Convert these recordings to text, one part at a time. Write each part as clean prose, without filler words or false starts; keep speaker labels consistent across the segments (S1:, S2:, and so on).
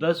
S1: 10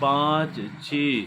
S1: 5-6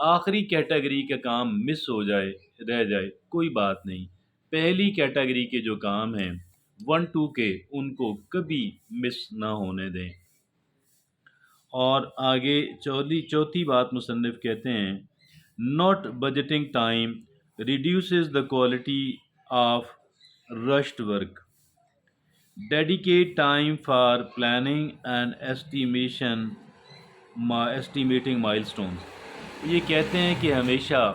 S1: آخری کیٹیگری کا کام مس ہو جائے، رہ جائے، کوئی بات نہیں، پہلی کیٹیگری کے جو کام ہیں 1 2 کے ان کو کبھی مس نہ ہونے دیں۔ اور آگے چوتھی بات مصنف کہتے ہیں not budgeting time reduces the quality of rushed work, dedicate time for planning and estimating milestones. یہ کہتے ہیں کہ ہمیشہ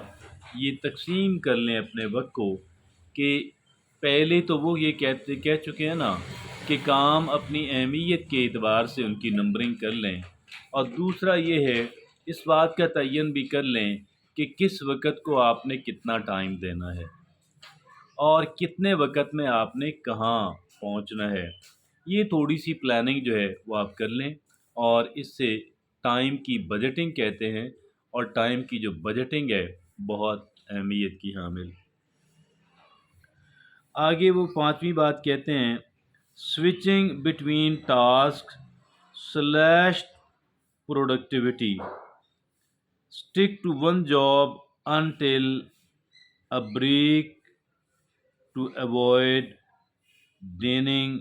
S1: یہ تقسیم کر لیں اپنے وقت کو، کہ پہلے تو وہ یہ کہہ چکے ہیں نا کہ کام اپنی اہمیت کے اعتبار سے ان کی نمبرنگ کر لیں، اور دوسرا یہ ہے اس بات کا تعین بھی کر لیں کہ کس وقت کو آپ نے کتنا ٹائم دینا ہے اور کتنے وقت میں آپ نے کہاں پہنچنا ہے۔ یہ تھوڑی سی پلاننگ جو ہے وہ آپ کر لیں، اور اس سے ٹائم کی بجٹنگ کہتے ہیں، اور ٹائم کی جو بجٹنگ ہے بہت اہمیت کی حامل۔ آگے وہ پانچویں بات کہتے ہیں switching between task slash productivity, stick to one job until a break to avoid draining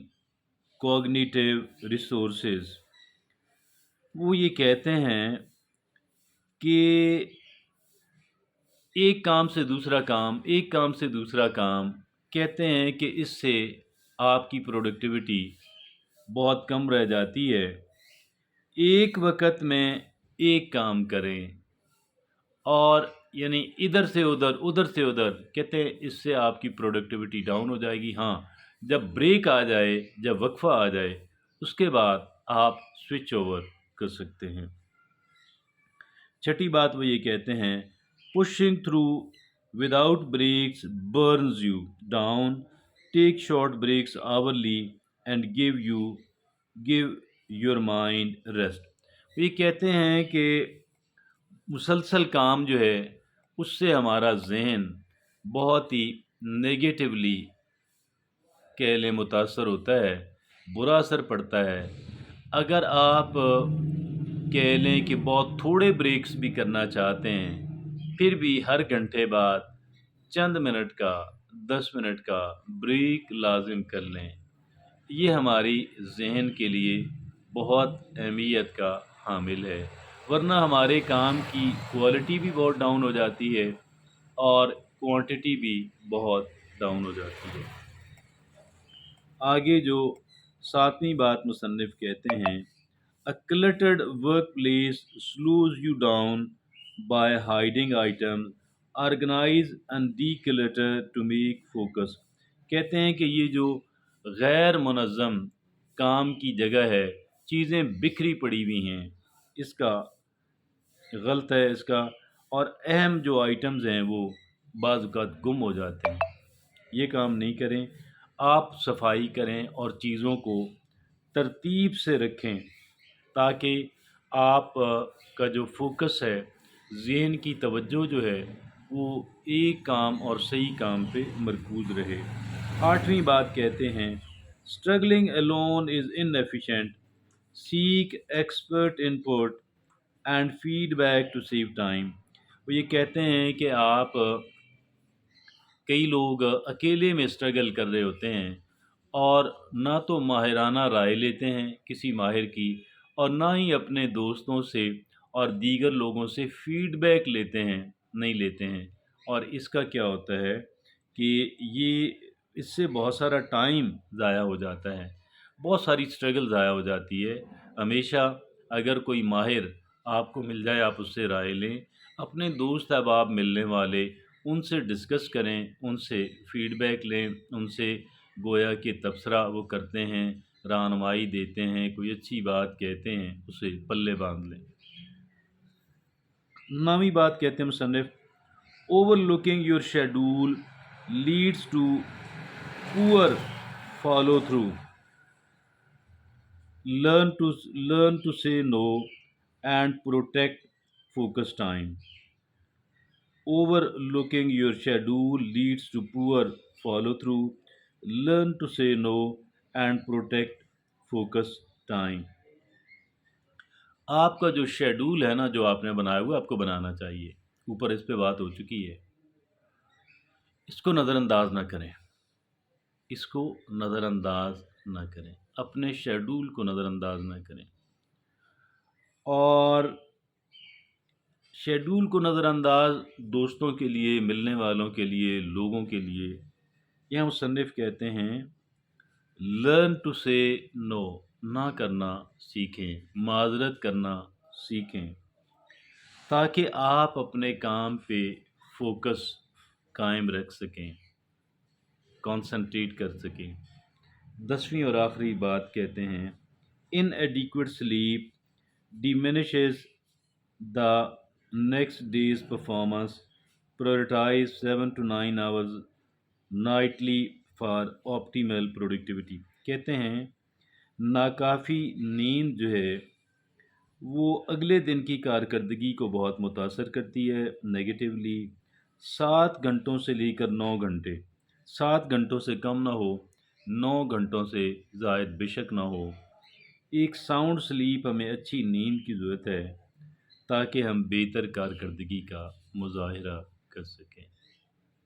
S1: cognitive resources۔ وہ یہ کہتے ہیں کہ ایک کام سے دوسرا کام، ایک کام سے دوسرا کام، کہتے ہیں کہ اس سے آپ کی پروڈکٹیوٹی بہت کم رہ جاتی ہے۔ ایک وقت میں ایک کام کریں، اور یعنی ادھر سے ادھر ادھر سے ادھر، کہتے ہیں اس سے آپ کی پروڈکٹیوٹی ڈاؤن ہو جائے گی۔ ہاں، جب بریک آ جائے، جب وقفہ آ جائے، اس کے بعد آپ سوئچ اوور کر سکتے ہیں۔ چھٹی بات وہ یہ کہتے ہیں pushing through without breaks burns you down, take short breaks hourly and give your mind rest. یہ کہتے ہیں کہ مسلسل کام جو ہے اس سے ہمارا ذہن بہت ہی نگیٹیولی کہہ لیں متاثر ہوتا ہے، برا اثر پڑتا ہے۔ اگر آپ کہہ لیں کہ بہت تھوڑے بریکس بھی کرنا چاہتے ہیں، پھر بھی ہر گھنٹے بعد چند منٹ کا 10 منٹ کا بریک لازم کر لیں، یہ ہماری ذہن کے لیے بہت اہمیت کا حامل ہے، ورنہ ہمارے کام کی کوالٹی بھی بہت ڈاؤن ہو جاتی ہے اور کوانٹٹی بھی بہت ڈاؤن ہو جاتی ہے۔ آگے جو ساتویں بات مصنف کہتے ہیں A cluttered workplace slows you down by hiding items, organize and declutter to make focus۔ کہتے ہیں کہ یہ جو غیر منظم کام کی جگہ ہے، چیزیں بکھری پڑی ہوئی ہیں، اس کا غلط ہے اس کا، اور اہم جو آئٹمز ہیں وہ بعض اوقات گم ہو جاتے ہیں۔ یہ کام نہیں کریں، آپ صفائی کریں اور چیزوں کو ترتیب سے رکھیں، تاکہ آپ کا جو فوکس ہے، ذہن کی توجہ جو ہے وہ ایک کام اور صحیح کام پہ مرکوز رہے۔ آٹھویں بات کہتے ہیں struggling alone is inefficient, seek expert input and feedback to save time. وہ یہ کہتے ہیں کہ آپ کئی لوگ اکیلے میں اسٹرگل کر رہے ہوتے ہیں، اور نہ تو ماہرانہ رائے لیتے ہیں کسی ماہر کی، اور نہ ہی اپنے دوستوں سے اور دیگر لوگوں سے فیڈ بیک نہیں لیتے ہیں، اور اس کا کیا ہوتا ہے کہ اس سے بہت سارا ٹائم ضائع ہو جاتا ہے، بہت ساری اسٹرگل ضائع ہو جاتی ہے۔ ہمیشہ اگر کوئی ماہر آپ کو مل جائے، آپ اس سے رائے لیں، اپنے دوست احباب ملنے والے ان سے ڈسکس کریں، ان سے فیڈ بیک لیں، ان سے گویا کہ تبصرہ وہ کرتے ہیں، رہنمائی دیتے ہیں، کوئی اچھی بات کہتے ہیں، اسے پلے باندھ لیں۔ نویں بات کہتے ہیں مصنف overlooking your schedule leads to poor follow through, learn to say no and protect focus time۔ Overlooking your schedule leads to poor follow through, learn to say no and protect focus time۔ آپ کا جو schedule ہے نا، جو آپ نے بنایا ہوا، آپ کو بنانا چاہیے، اوپر اس پہ بات ہو چکی ہے، اس کو نظر انداز نہ کریں، اس کو نظر انداز نہ کریں، اپنے شیڈول کو نظر انداز نہ کریں، اور شیڈول کو نظر انداز دوستوں کے لیے، ملنے والوں کے لیے، لوگوں کے لیے، یہاں مصنف کہتے ہیں لرن ٹو سے نو، نہ کرنا سیکھیں، معذرت کرنا سیکھیں، تاکہ آپ اپنے کام پہ فوکس قائم رکھ سکیں، کانسنٹریٹ کر سکیں۔ 10ویں اور آخری بات کہتے ہیں inadequate sleep diminishes the next day's performance, prioritise 7 to 9 hours nightly for optimal productivity. کہتے ہیں ناکافی نیند جو ہے وہ اگلے دن کی کارکردگی کو بہت متاثر کرتی ہے نیگیٹیولی۔ 7 گھنٹوں سے لے کر 9 گھنٹے، 7 گھنٹوں سے کم نہ ہو، 9 گھنٹوں سے زائد بے شک نہ ہو۔ ایک ساؤنڈ سلیپ، ہمیں اچھی نیند کی ضرورت ہے تاکہ ہم بہتر کارکردگی کا مظاہرہ کر سکیں۔